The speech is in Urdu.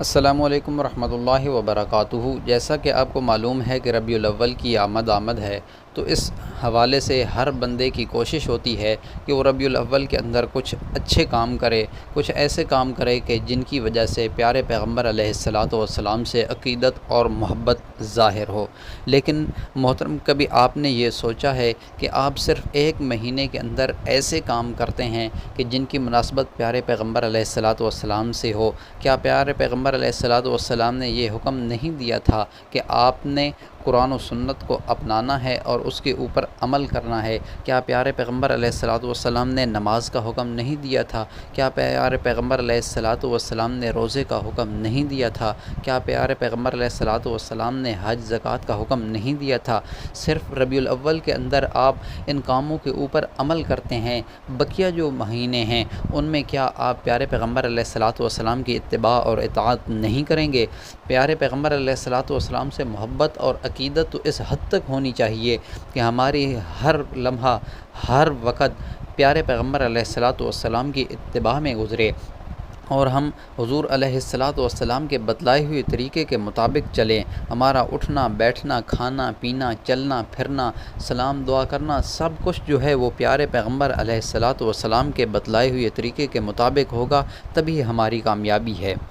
السلام علیکم ورحمۃ اللہ وبرکاتہ۔ جیسا کہ آپ کو معلوم ہے کہ ربیع الاول کی آمد ہے، تو اس حوالے سے ہر بندے کی کوشش ہوتی ہے کہ وہ ربیع الاول کے اندر کچھ اچھے کام کرے، کچھ ایسے کام کرے کہ جن کی وجہ سے پیارے پیغمبر علیہ الصلاۃ والسلام سے عقیدت اور محبت ظاہر ہو۔ لیکن محترم، کبھی آپ نے یہ سوچا ہے کہ آپ صرف ایک مہینے کے اندر ایسے کام کرتے ہیں کہ جن کی مناسبت پیارے پیغمبر علیہ الصلاۃ والسلام سے ہو؟ کیا پیارے پیغمبر علیہ الصلاۃ والسلام نے یہ حکم نہیں دیا تھا کہ آپ نے قرآن و سنت کو اپنانا ہے اور اس کے اوپر عمل کرنا ہے؟ کیا پیارے پیغمبر علیہ الصلاۃ والسلام نے نماز کا حکم نہیں دیا تھا؟ کیا پیارے پیغمبر علیہ الصلاۃ والسلام نے روزے کا حکم نہیں دیا تھا؟ کیا پیارے پیغمبر علیہ الصلاۃ والسلام نے حج زکوٰۃ کا حکم نہیں دیا تھا؟ صرف ربیع الاول کے اندر آپ ان کاموں کے اوپر عمل کرتے ہیں، بقیہ جو مہینے ہیں ان میں کیا آپ پیارے پیغمبر علیہ الصلاۃ والسلام کی اتباع اور اطاعت نہیں کریں گے؟ پیارے پیغمبر علیہ الصلاۃ والسلام سے محبت اور عقیدت تو اس حد تک ہونی چاہیے کہ ہماری ہر لمحہ، ہر وقت پیارے پیغمبر علیہ الصلاۃ والسلام کی اتباع میں گزرے اور ہم حضور علیہ الصلاۃ والسلام کے بتلائے ہوئے طریقے کے مطابق چلیں۔ ہمارا اٹھنا بیٹھنا، کھانا پینا، چلنا پھرنا، سلام دعا کرنا، سب کچھ جو ہے وہ پیارے پیغمبر علیہ الصلاۃ والسلام کے بتلائے ہوئے طریقے کے مطابق ہوگا، تبھی ہماری کامیابی ہے۔